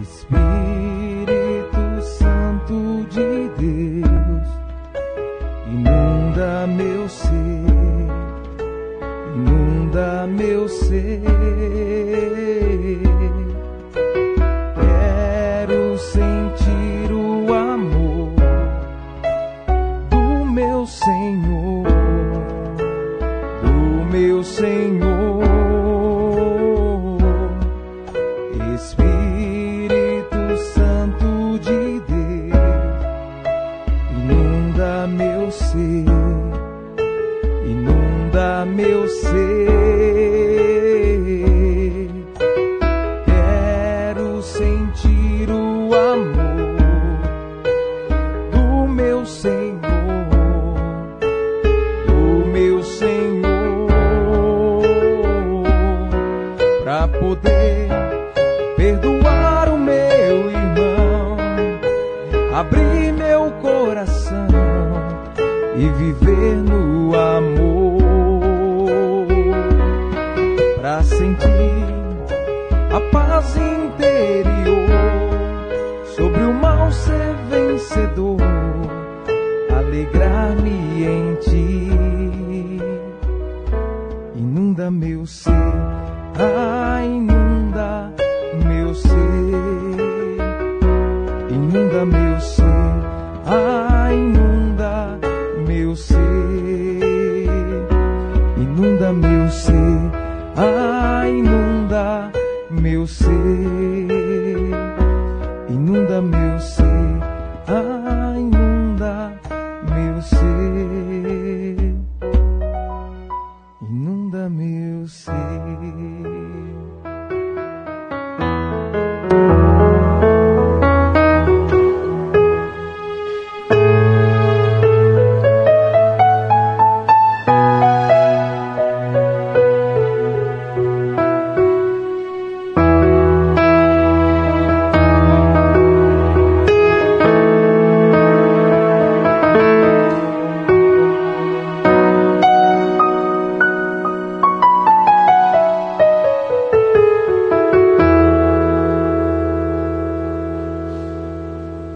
Espírito Santo de Deus, inunda meu ser, inunda meu ser. Quero sentir o amor do meu Senhor, do meu Senhor. Espírito Santo de Deus, inunda meu ser, inunda meu ser. Quero sentir o amor do meu Senhor, do meu Senhor, para poder perdoar o meu irmão, abrir meu coração e viver no amor, pra sentir a paz interior, sobre o mal ser vencedor, alegrar-me em ti. Inunda meu ser, inunda meu ser, inunda meu ser, inunda meu ser, inunda meu ser, inunda meu ser, inunda meu ser, inunda meu ser, inunda meu ser.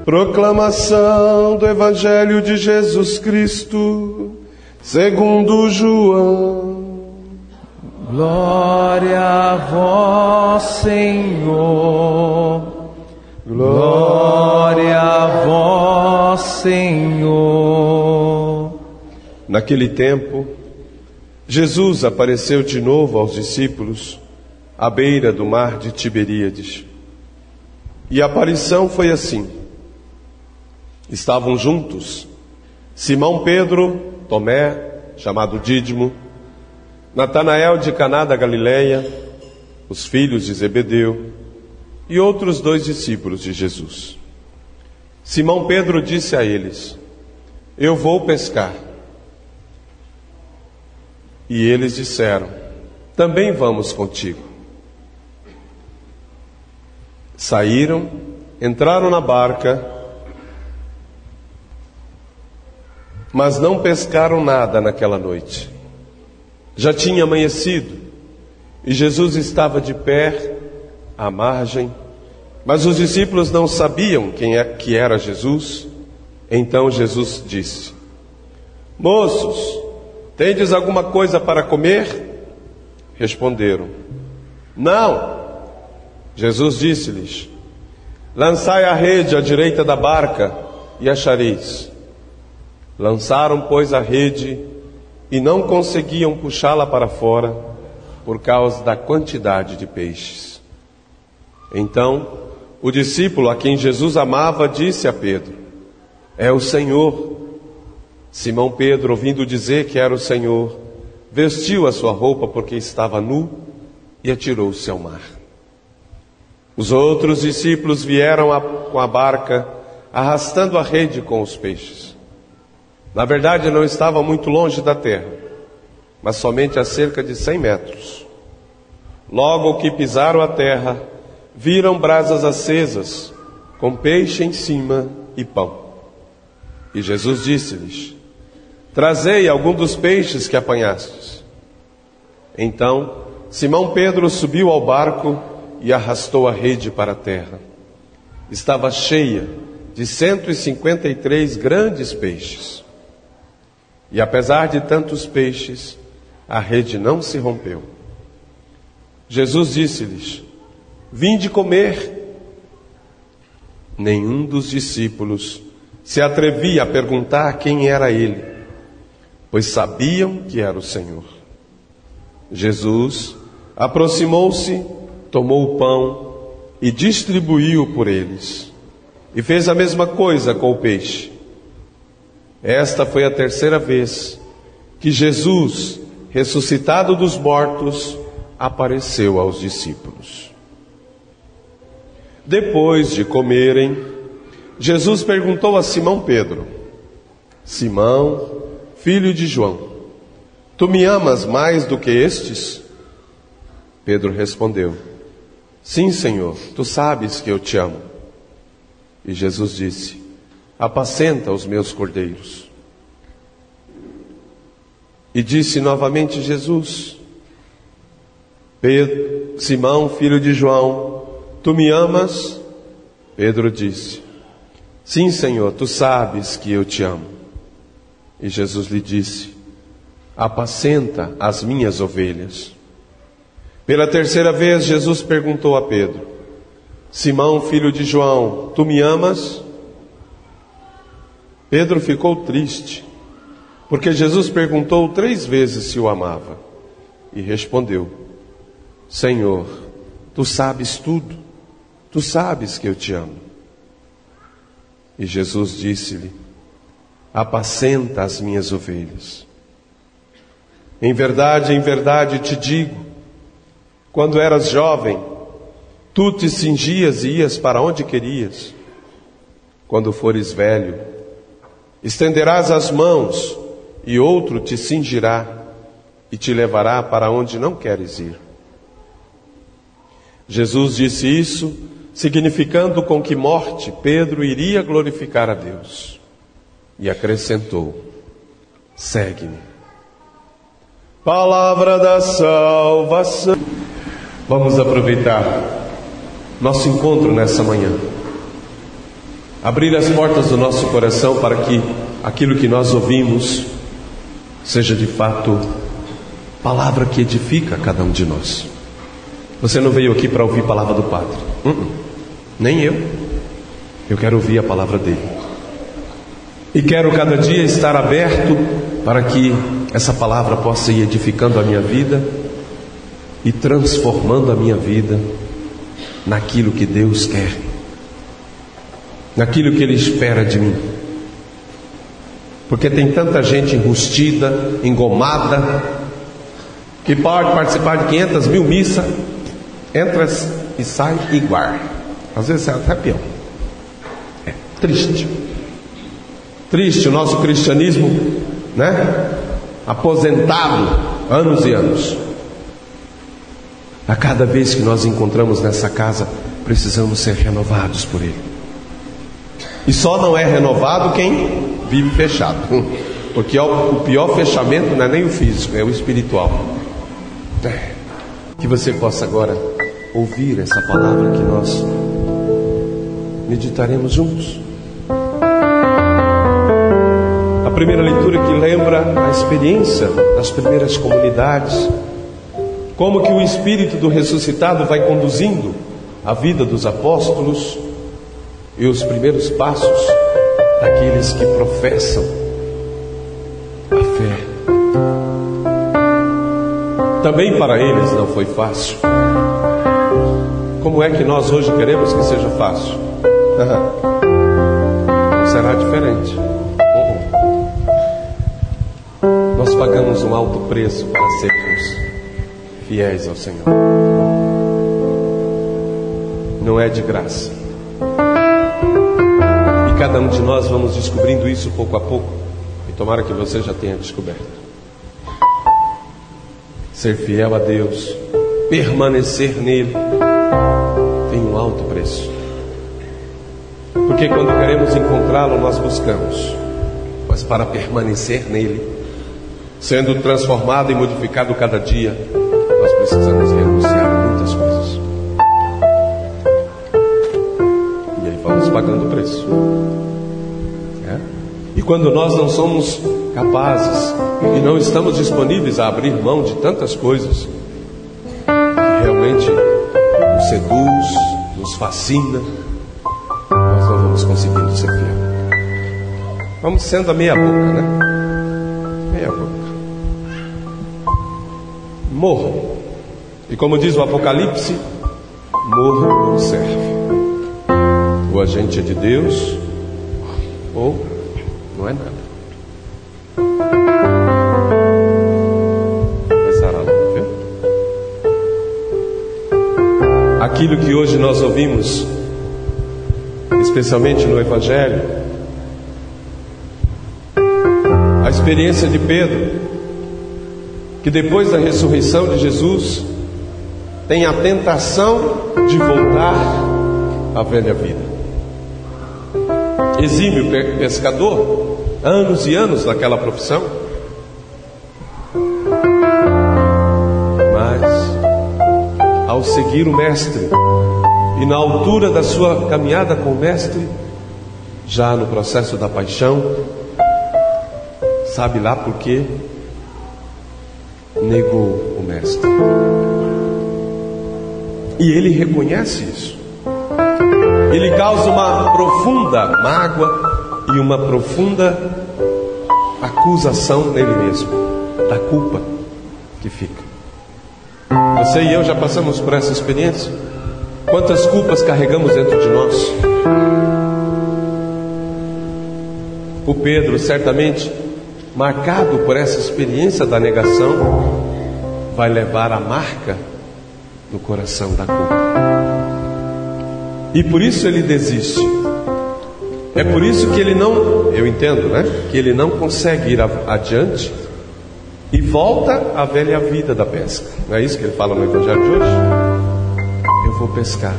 Proclamação do Evangelho de Jesus Cristo, segundo João. Glória a vós, Senhor. Glória a vós, Senhor. Naquele tempo, Jesus apareceu de novo aos discípulos à beira do mar de Tiberíades. E a aparição foi assim. Estavam juntos Simão Pedro, Tomé, chamado Dídimo, Natanael de Caná da Galileia, os filhos de Zebedeu e outros 2 discípulos de Jesus. Simão Pedro disse a eles: eu vou pescar. E eles disseram: também vamos contigo. Saíram, entraram na barca, mas não pescaram nada naquela noite. Já tinha amanhecido e Jesus estava de pé à margem, mas os discípulos não sabiam que era Jesus. Então Jesus disse: moços, tendes alguma coisa para comer? Responderam: não. Jesus disse-lhes: lançai a rede à direita da barca e achareis. Lançaram, pois, a rede e não conseguiam puxá-la para fora por causa da quantidade de peixes. Então, o discípulo a quem Jesus amava disse a Pedro: é o Senhor. Simão Pedro, ouvindo dizer que era o Senhor, vestiu a sua roupa porque estava nu e atirou-se ao mar. Os outros discípulos vieram com a barca, arrastando a rede com os peixes. Na verdade, não estava muito longe da terra, mas somente a cerca de 100 metros. Logo que pisaram a terra, viram brasas acesas, com peixe em cima e pão. E Jesus disse-lhes: trazei algum dos peixes que apanhastes. Então, Simão Pedro subiu ao barco e arrastou a rede para a terra. estava cheia de 153 grandes peixes. E apesar de tantos peixes, a rede não se rompeu. Jesus disse-lhes: vinde comer. Nenhum dos discípulos se atrevia a perguntar quem era ele, pois sabiam que era o Senhor. Jesus aproximou-se, tomou o pão e distribuiu por eles. E fez a mesma coisa com o peixe. Esta foi a terceira vez que Jesus, ressuscitado dos mortos, apareceu aos discípulos. Depois de comerem, Jesus perguntou a Simão Pedro: Simão, filho de João, tu me amas mais do que estes? Pedro respondeu: sim, Senhor, tu sabes que eu te amo. E Jesus disse: apacenta os meus cordeiros. E disse novamente Jesus: Simão, filho de João, tu me amas? Pedro disse: sim, Senhor, tu sabes que eu te amo. E Jesus lhe disse: apacenta as minhas ovelhas. Pela terceira vez, Jesus perguntou a Pedro: Simão, filho de João, tu me amas? Pedro ficou triste, porque Jesus perguntou 3 vezes se o amava. E respondeu: Senhor, tu sabes tudo, tu sabes que eu te amo. E Jesus disse-lhe: apacenta as minhas ovelhas. Em verdade te digo, quando eras jovem, tu te cingias e ias para onde querias. Quando fores velho, estenderás as mãos e outro te cingirá e te levará para onde não queres ir. Jesus disse isso, significando com que morte Pedro iria glorificar a Deus. E acrescentou: segue-me. Palavra da salvação. Vamos aproveitar nosso encontro nessa manhã, abrir as portas do nosso coração para que aquilo que nós ouvimos seja de fato palavra que edifica cada um de nós. Você não veio aqui para ouvir a palavra do Padre, nem eu. Eu quero ouvir a palavra dele. E quero cada dia estar aberto para que essa palavra possa ir edificando a minha vida e transformando a minha vida naquilo que Deus quer, naquilo que Ele espera de mim. Porque tem tanta gente enrustida, engomada, que pode participar de 500 mil missas, entra e sai igual. Às vezes sai até pior. É triste. Triste o nosso cristianismo, né? Aposentado anos e anos. A cada vez que nós encontramos nessa casa, precisamos ser renovados por Ele. E só não é renovado quem vive fechado, porque o pior fechamento não é nem o físico, é o espiritual. Que você possa agora ouvir essa palavra que nós meditaremos juntos. A primeira leitura que lembra a experiência das primeiras comunidades, como que o Espírito do ressuscitado vai conduzindo a vida dos apóstolos e os primeiros passos daqueles que professam a fé. Também para eles não foi fácil. Como é que nós hoje queremos que seja fácil? Não será diferente. Nós pagamos um alto preço para sermos fiéis ao Senhor. Não é de graça. E cada um de nós vamos descobrindo isso pouco a pouco. E tomara que você já tenha descoberto. Ser fiel a Deus, permanecer nele, tem um alto preço. Porque quando queremos encontrá-lo, nós buscamos. Mas para permanecer nele, sendo transformado e modificado cada dia, nós precisamos renunciar a muitas coisas. E aí pagando o preço. E quando nós não somos capazes e não estamos disponíveis a abrir mão de tantas coisas que realmente nos seduz, nos fascina, nós não vamos conseguindo ser fiel. Vamos sendo a meia boca, né? Meia boca. Morro. E como diz o Apocalipse, morro não serve. Ou a gente é de Deus, ou não é nada. Começará lá, viu? Aquilo que hoje nós ouvimos, especialmente no Evangelho, a experiência de Pedro, que depois da ressurreição de Jesus tem a tentação de voltar à velha vida. Exímio pescador, anos e anos naquela profissão, mas ao seguir o Mestre e na altura da sua caminhada com o Mestre, já no processo da paixão, sabe lá por quê? Negou o Mestre. E ele reconhece isso. Ele causa uma profunda mágoa e uma profunda acusação nele mesmo, da culpa que fica. Você e eu já passamos por essa experiência. Quantas culpas carregamos dentro de nós? O Pedro, certamente, marcado por essa experiência da negação, vai levar a marca no coração da culpa. E por isso ele desiste. É por isso que ele não, eu entendo, né? Que ele não consegue ir adiante e volta à velha vida da pesca. Não é isso que ele fala no Evangelho de hoje? Eu vou pescar.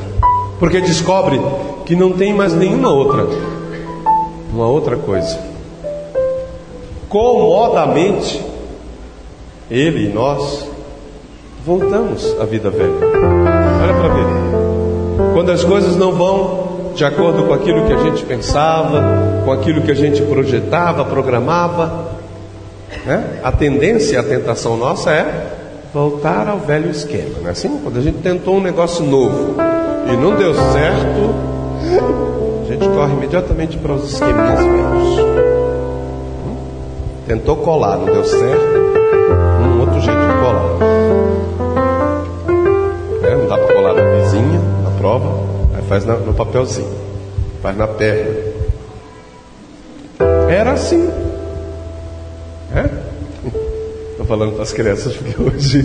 Porque descobre que não tem mais nenhuma outra, uma outra coisa. Comodamente, ele e nós voltamos à vida velha. Olha para ver. Quando as coisas não vão de acordo com aquilo que a gente pensava, com aquilo que a gente projetava, programava, né? A tendência, a tentação nossa é voltar ao velho esquema, não é assim? Quando a gente tentou um negócio novo e não deu certo, a gente corre imediatamente para os esqueminhas velhos. Tentou colar, não deu certo, um outro jeito de colar. Não dá para colar na vizinha, na prova, aí faz no papelzinho, faz na perna. Era assim. Estou falando para as crianças porque hoje,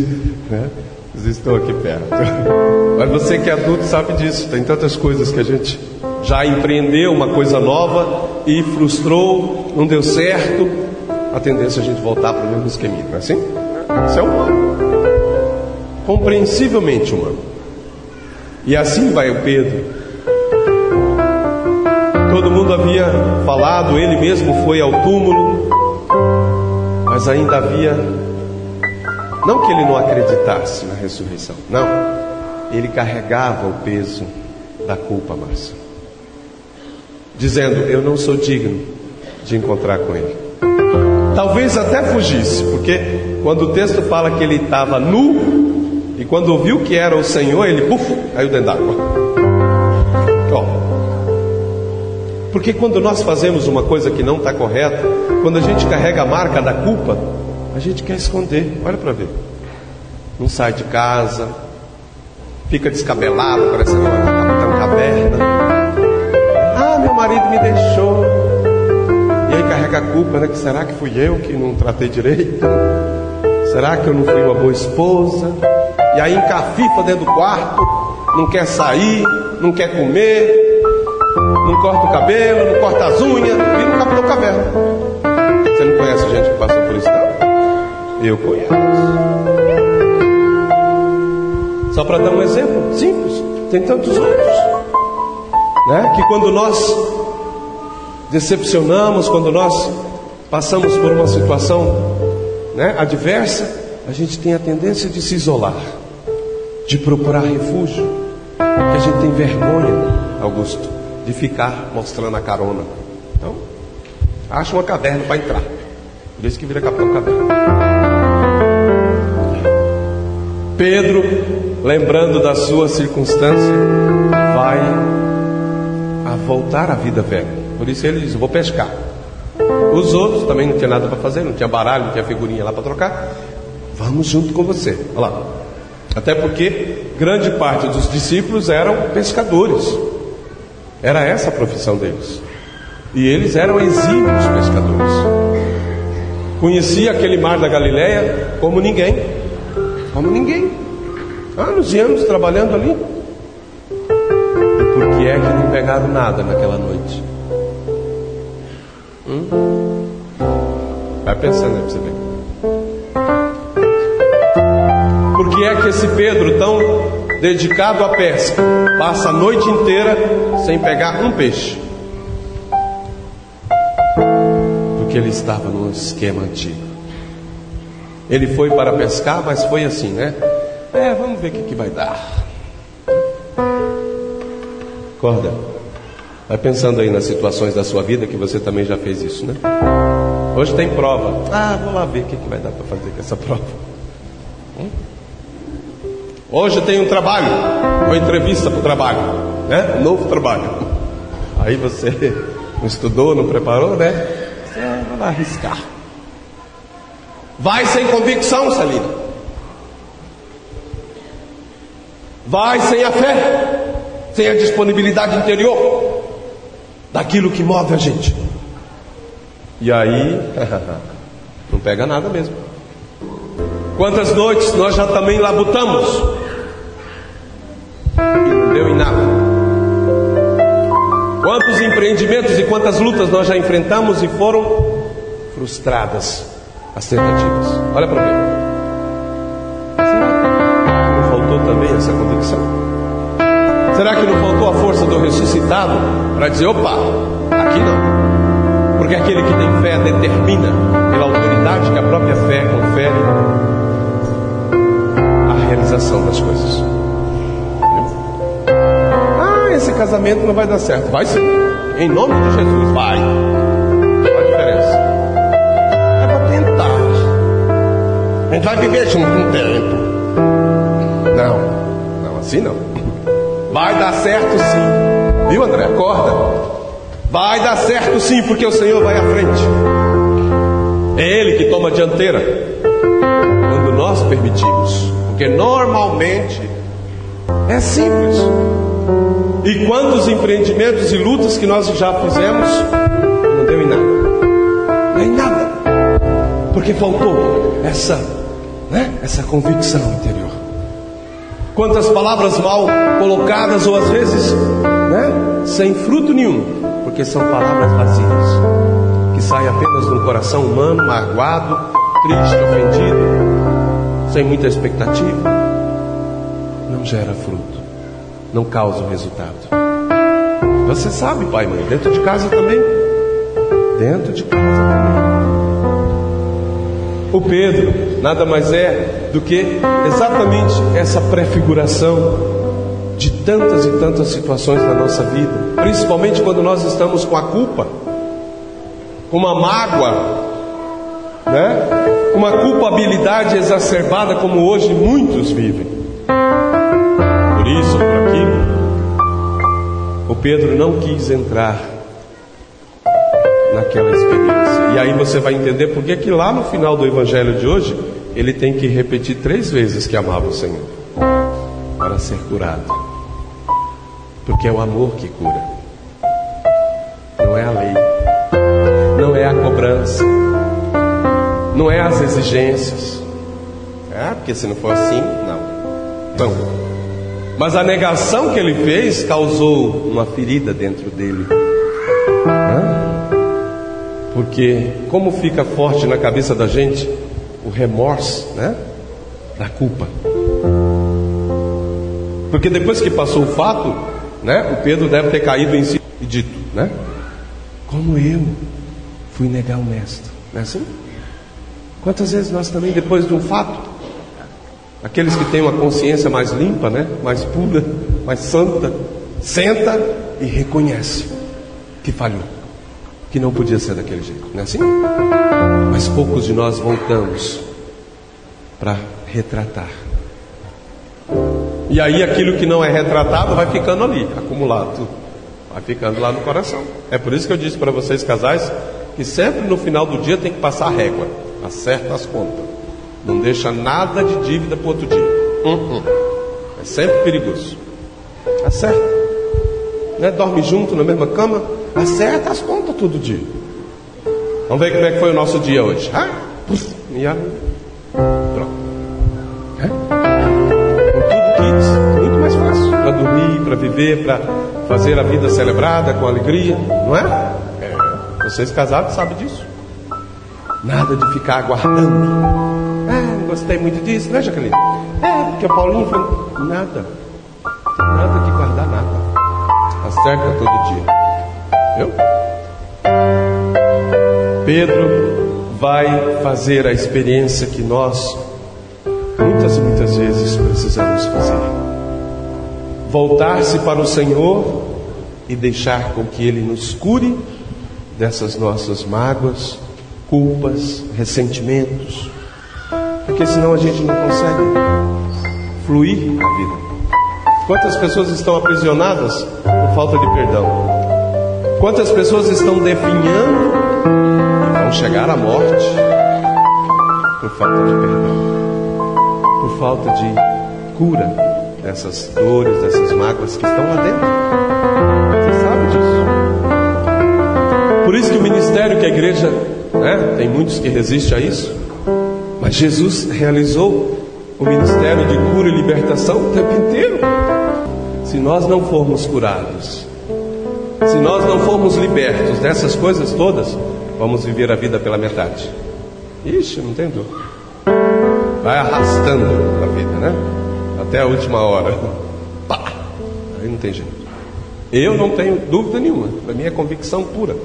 né, eles estão aqui perto. Mas você que é adulto sabe disso. Tem tantas coisas que a gente já empreendeu, uma coisa nova e frustrou, não deu certo. A tendência é a gente voltar para o mesmo esqueminha, não é assim? Isso é humano, compreensivelmente humano. E assim vai o Pedro. Todo mundo havia falado, ele mesmo foi ao túmulo, mas ainda havia, não que ele não acreditasse na ressurreição, não, ele carregava o peso da culpa, Márcio, dizendo: eu não sou digno de encontrar com ele. Talvez até fugisse, porque quando o texto fala que ele estava nu, e quando ouviu que era o Senhor, ele caiu dentro d'água. Porque quando nós fazemos uma coisa que não está correta, quando a gente carrega a marca da culpa, a gente quer esconder. Olha para ver. Não sai de casa, fica descabelado, parece uma Capitão Caverna. Meu marido me deixou. E aí carrega a culpa, né? Que será que fui eu que não tratei direito? Será que eu não fui uma boa esposa? E aí encafifa dentro do quarto, não quer sair, não quer comer, não corta o cabelo, não corta as unhas, vira um Capitão Caverna. Você não conhece gente que passou por isso, não? Eu conheço. Só para dar um exemplo simples, tem tantos outros, né? Que quando nós decepcionamos, quando nós passamos por uma situação, né, adversa, a gente tem a tendência de se isolar, de procurar refúgio, porque a gente tem vergonha, Augusto, de ficar mostrando a carona. Então, acha uma caverna para entrar. Por isso que vira Capitão Caverna. Pedro, lembrando da sua circunstância, vai a voltar à vida velha. Por isso ele diz: eu vou pescar. Os outros também não tinha nada para fazer, não tinha baralho, não tinha figurinha lá para trocar. Vamos junto com você. Olha lá. Até porque grande parte dos discípulos eram pescadores. Era essa a profissão deles. E eles eram exímios pescadores. Conhecia aquele mar da Galileia como ninguém. Como ninguém. Anos e anos trabalhando ali. E por que é que não pegaram nada naquela noite? Vai pensando aí pra você ver. Por que é que esse Pedro, tão dedicado à pesca, passa a noite inteira sem pegar um peixe? Porque ele estava num esquema antigo. Ele foi para pescar, mas foi assim, né? Vamos ver o que vai dar. Acorda. Vai pensando aí nas situações da sua vida que você também já fez isso, né? Hoje tem prova. Vou lá ver o que vai dar para fazer com essa prova. Hoje tem um trabalho, uma entrevista para o trabalho, né? Um novo trabalho. Aí você não estudou, não preparou, né? Você vai lá arriscar. Vai sem convicção, Celina. Vai sem a fé, sem a disponibilidade interior daquilo que move a gente. E aí não pega nada mesmo. Quantas noites nós já também labutamos e não deu em nada. Quantos empreendimentos e quantas lutas nós já enfrentamos e foram frustradas as tentativas. Olha para mim. Será que não faltou também essa convicção? Será que não faltou a força do ressuscitado para dizer: opa, aqui não? Porque aquele que tem fé determina pela autoridade que a própria fé confere a realização das coisas. Esse casamento não vai dar certo. Vai sim, em nome de Jesus, vai. Qual a diferença? É para tentar. A gente vai viver junto um tempo. Não, assim não. Vai dar certo sim. Viu, André? Acorda. Vai dar certo sim, porque o Senhor vai à frente. É Ele que toma a dianteira quando nós permitimos. Porque normalmente é simples. E quantos empreendimentos e lutas que nós já fizemos, não deu em nada. Não em nada. Porque faltou essa convicção interior. Quantas palavras mal colocadas, ou às vezes sem fruto nenhum, porque são palavras vazias, que saem apenas de um coração humano, magoado, triste, ofendido, sem muita expectativa. Não gera fruto, não causa o resultado. Você sabe, pai e mãe, dentro de casa também. Dentro de casa também. O Pedro nada mais é do que exatamente essa prefiguração de tantas e tantas situações na nossa vida, principalmente quando nós estamos com a culpa, com uma mágoa, uma culpabilidade exacerbada, como hoje muitos vivem. Por isso, por aquilo, o Pedro não quis entrar naquela experiência. E aí você vai entender por que lá no final do evangelho de hoje ele tem que repetir 3 vezes que amava o Senhor para ser curado. Porque é o amor que cura, não é a lei, não é a cobrança, não é as exigências. Porque se não for assim, não. Então, mas a negação que ele fez causou uma ferida dentro dele. Porque como fica forte na cabeça da gente o remorso, da culpa. Porque depois que passou o fato, o Pedro deve ter caído em si e dito, como eu fui negar o mestre. Não é assim? Quantas vezes nós também, depois de um fato, aqueles que têm uma consciência mais limpa, mais pura, mais santa, senta e reconhece que falhou, que não podia ser daquele jeito, não é assim? Mas poucos de nós voltamos para retratar. E aí aquilo que não é retratado vai ficando ali, acumulado, vai ficando lá no coração. É por isso que eu disse para vocês, casais, que sempre no final do dia tem que passar a régua, acerta as contas, não deixa nada de dívida para outro dia. É sempre perigoso. Acerta, né? Dorme junto na mesma cama, acerta as contas todo dia. Vamos ver como é que foi o nosso dia hoje. E aí, pronto. Com tudo kids, muito mais fácil para dormir, para viver, para fazer a vida celebrada com alegria, não é? Vocês casados sabem disso. Nada de ficar aguardando. Não gostei muito disso, né, Jaqueline? Porque o Paulinho falou. Nada de guardar nada. Acerta todo dia. Viu? Pedro vai fazer a experiência que nós muitas e muitas vezes precisamos fazer. Voltar-se para o Senhor e deixar com que Ele nos cure dessas nossas mágoas, culpas, ressentimentos, porque senão a gente não consegue fluir a vida. Quantas pessoas estão aprisionadas por falta de perdão? Quantas pessoas estão definhando e vão chegar à morte por falta de perdão, por falta de cura dessas dores, dessas mágoas que estão lá dentro? Você sabe disso. Por isso que o ministério que a igreja, tem muitos que resistem a isso, mas Jesus realizou o ministério de cura e libertação o tempo inteiro. Se nós não formos curados, se nós não formos libertos dessas coisas todas, vamos viver a vida pela metade. Ixi, não tem dúvida. Vai arrastando a vida, né? Até a última hora. Pá! Aí não tem jeito. Eu não tenho dúvida nenhuma. Para mim é convicção pura.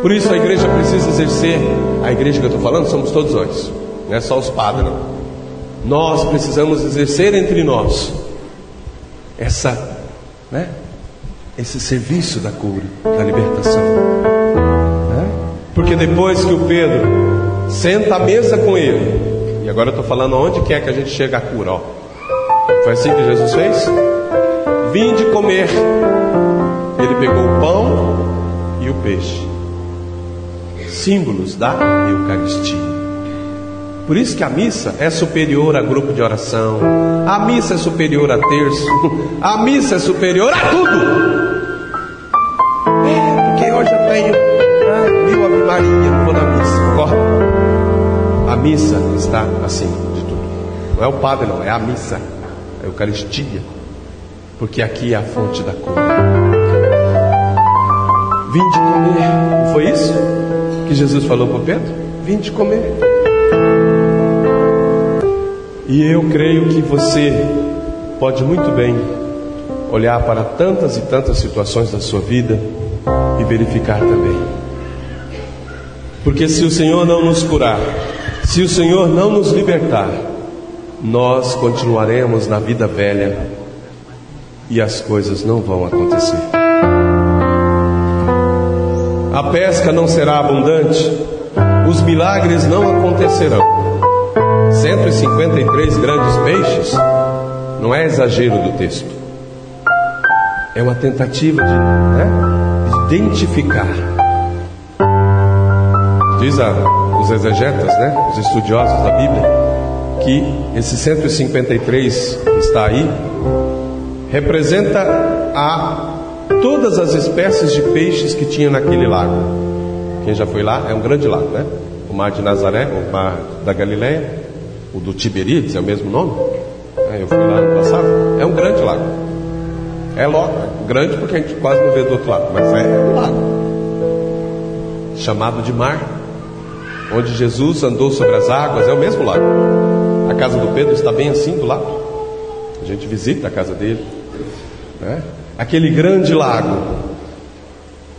Por isso a igreja precisa exercer. A igreja que eu estou falando somos todos nós. Não é só os padres, não. Nós precisamos exercer entre nós esse serviço da cura, da libertação. Porque depois que o Pedro senta à mesa com ele, e agora eu estou falando onde quer que a gente chegue à cura, ó. Foi assim que Jesus fez? Vinde comer. Ele pegou o pão e o peixe, símbolos da Eucaristia. Por isso que a missa é superior a grupo de oração, a missa é superior a terço, a missa é superior a tudo. Porque hoje eu tenho 1000 Ave Maria, não vou na missa. Corta. A missa está acima de tudo. Não é o padre, não, é a missa, a Eucaristia. Porque aqui é a fonte da cura. Vinde comer. Não foi isso que Jesus falou para Pedro? Vinde comer. E eu creio que você pode muito bem olhar para tantas e tantas situações da sua vida e verificar também. Porque se o Senhor não nos curar, se o Senhor não nos libertar, nós continuaremos na vida velha e as coisas não vão acontecer. A pesca não será abundante, os milagres não acontecerão. 153 grandes peixes não é exagero do texto, é uma tentativa de identificar. Diz os exegetas, os estudiosos da Bíblia, que esse 153 que está aí representa todas as espécies de peixes que tinha naquele lago. Quem já foi lá, é um grande lago, o mar de Nazaré, o mar da Galileia, o do Tiberíades, é o mesmo nome. Eu fui lá no passado. É um grande lago. É grande porque a gente quase não vê do outro lado, mas é um lago chamado de mar, onde Jesus andou sobre as águas. É o mesmo lago. A casa do Pedro está bem assim do lado. A gente visita a casa dele, aquele grande lago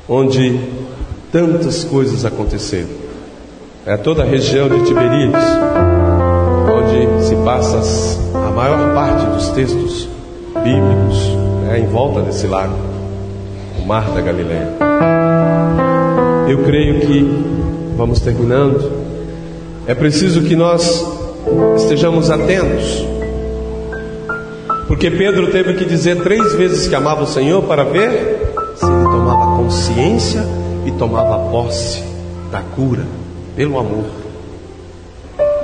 onde tantas coisas aconteceram. É toda a região de Tiberíades, onde se passa a maior parte dos textos bíblicos, em volta desse lago, o Mar da Galileia. Eu creio que, vamos terminando, é preciso que nós estejamos atentos, porque Pedro teve que dizer 3 vezes que amava o Senhor para ver se ele tomava consciência e tomava posse da cura, pelo amor,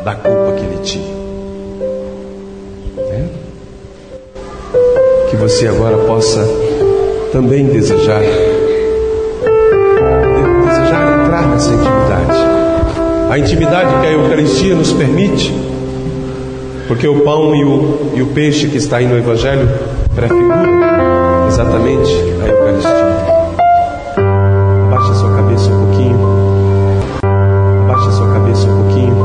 da culpa que ele tinha. Que você agora possa também desejar entrar nessa intimidade, a intimidade que a Eucaristia nos permite, porque o pão e o peixe que está aí no Evangelho prefigura exatamente a Eucaristia. Abaixa a sua cabeça um pouquinho, abaixa a sua cabeça um pouquinho,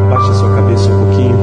abaixa a sua cabeça um pouquinho.